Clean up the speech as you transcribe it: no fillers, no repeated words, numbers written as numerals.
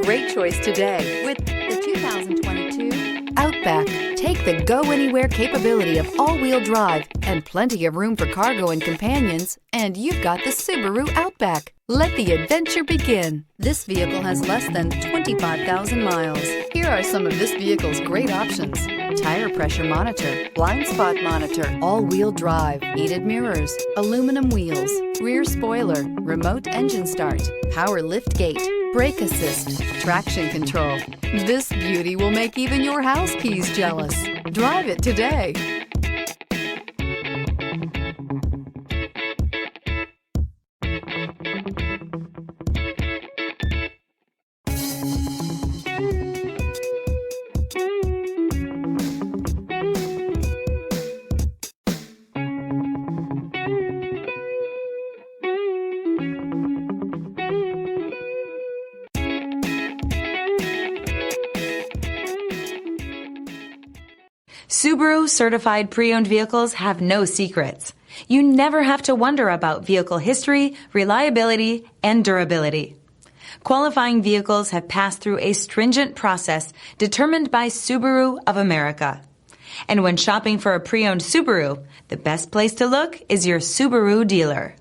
great choice today with the 2022 Outback. Take the go-anywhere capability of all-wheel drive and plenty of room for cargo and companions, and you've got the Subaru Outback. Let the adventure begin. This vehicle has less than 25,000 miles. Here are some of this vehicle's great options: tire pressure monitor, blind spot monitor, all-wheel drive, heated mirrors, aluminum wheels, rear spoiler, remote engine start, power lift gate, brake assist, traction control. This beauty will make even your house keys jealous. Drive it today. Subaru certified pre-owned vehicles have no secrets. You never have to wonder about vehicle history, reliability, and durability. Qualifying vehicles have passed through a stringent process determined by Subaru of America. And when shopping for a pre-owned Subaru, the best place to look is your Subaru dealer.